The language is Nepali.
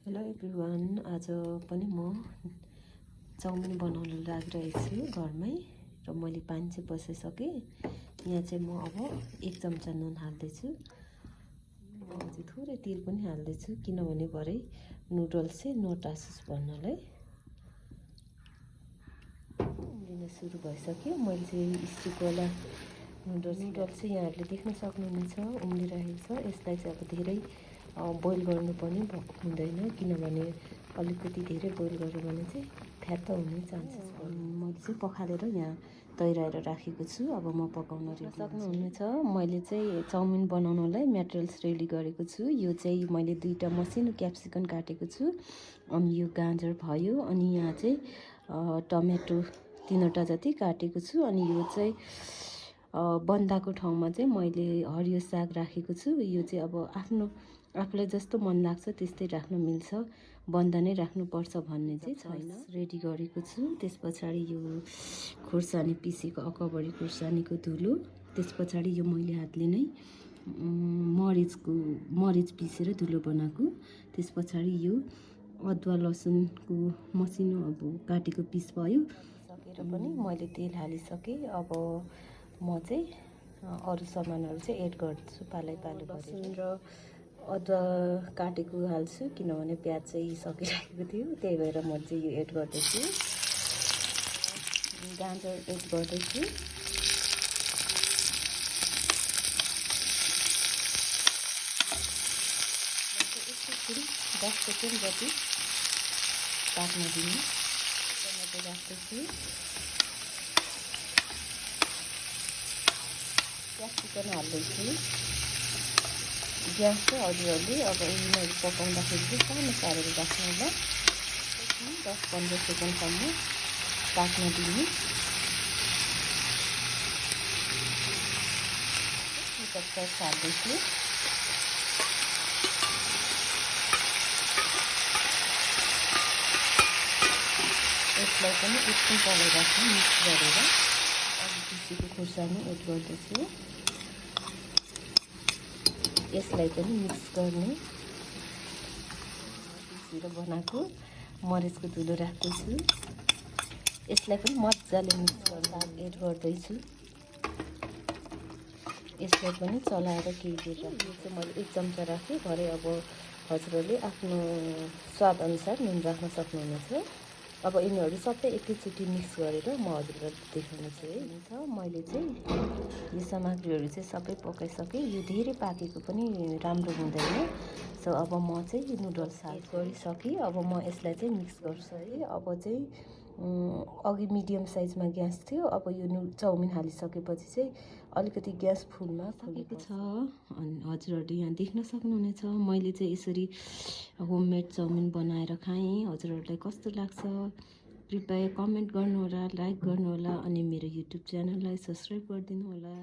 हेलो एभ्रिवान, आज पनि म चाउमिन बनाउन लागिरहेको छु घरमै र मैले पानी चाहिँ बसाइसकेँ। यहाँ चाहिँ म अब 1 चम्चा नुन हाल्दैछु। म चाहिँ थोरै तेल पनि हाल्दैछु किनभने भरे नुडल्स चाहिँ नटासोस् भन्नलाई। उम्लिन सुरु भइसक्यो। मैले चाहिँ स्टिकवाला नुडल्स चाहिँ यहाँहरूले देख्न सक्नुहुनेछ, उम्लिरहेको छ। यसलाई चाहिँ अब धेरै बोइल गर्नु पनि हुँदैन किनभने अलिकति धेरै बोइल गर्यो भने चाहिँ फ्यात्त हुने चान्सेस छ। मैले चाहिँ पखालेर यहाँ तैराएर राखेको छु। अब म पकाउन सक्नुहुनेछ। मैले चाहिँ चाउमिन बनाउनलाई मेटेरियल्स रेडी गरेको छु। यो चाहिँ मैले 2टा मसिनो क्याप्सिकम काटेको छु, अनि यो गाजर भयो, अनि यहाँ चाहिँ टमेटो 3वटा जति काटेको छु, अनि यो चाहिँ बन्दाको ठाउँमा चाहिँ मैले हरियो साग राखेको छु। यो चाहिँ अब आफूलाई जस्तो मन लाग्छ त्यस्तै राख्न मिल्छ, बन्दा नै राख्नुपर्छ भन्ने चाहिँ छैन। रेडी गरेको छु। त्यस पछाडि यो खुर्सानी पिसेको अकबरी खुर्सानीको धुलो, त्यस पछाडि यो मैले हातले नै मरिच पिसेर धुलो बनाएको, त्यस पछाडि यो अदुवा लसुनको मसिनो अब काटेको पिस भयो। सकेर पनि मैले तेल हालिसकेँ। अब म चाहिँ अरू सामानहरू चाहिँ एड गर्छु पालै पालो गरेर। र अदुवा काटेको हाल्छु किनभने प्याज चाहिँ सकिरहेको थियो, त्यही भएर म चाहिँ यो एड गर्दैछु। गाजर एड गर्दैछु। एकैछिन 10 सेकेन्ड जति पाक्न दिनु। टमाटर राख्दैछु। क्याप्सिकम हाल्दैछु। ग्यास चाहिँ हजुरहरूले अब यिनीहरू पकाउँदाखेरि चाहिँ सानो पारेर राख्नु होला। 10-15 सेकेन्डसम्म पाक्न दिनु। सस हाल्दैछु। यसलाई पनि एकछिन चलाइराख्नु मिक्स गरेर। अघि पिसेको खुर्सानी एड गर्दैछु। यसलाई पनि मिक्स गर्ने। पिसेर बनाएको मरिचको धुलो राख्दैछु। यसलाई पनि मजाले मिक्स गरेर एड गर्दैछु। यसलाई पनि चलाएर केही बेर राख्नु। यो चाहिँ मैले 1 चम्चा राखेँ। भरे अब हजुरहरूले आफ्नो स्वाद अनुसार नुन राख्न सक्नुहुनेछ। अब यिनीहरू सबै एकैचोटि मिक्स गरेर म हजुरलाई देखाउने छु है। मैले चाहिँ यो सामग्रीहरू चाहिँ सबै पकाइसकेँ। यो धेरै पाकेको पनि राम्रो हुँदैन। सो अब म चाहिँ नुडल्स हाल्ट गरिसकेँ। अब म यसलाई चाहिँ मिक्स गर्छु है। अब चाहिँ अघि मिडियम साइजमा ग्यास थियो। अब यो चाउमिन हालिसकेपछि चाहिँ अलिकति ग्यास फुलमा खोलेको छ। अनि हजुरहरूले यहाँ देख्न सक्नुहुनेछ। मैले चाहिँ यसरी होममेड चाउमिन बनाएर खाएँ। हजुरहरूलाई कस्तो लाग्छ कृपया कमेन्ट गर्नुहोला, लाइक गर्नुहोला, अनि मेरो युट्युब च्यानललाई सब्सक्राइब गरिदिनु होला।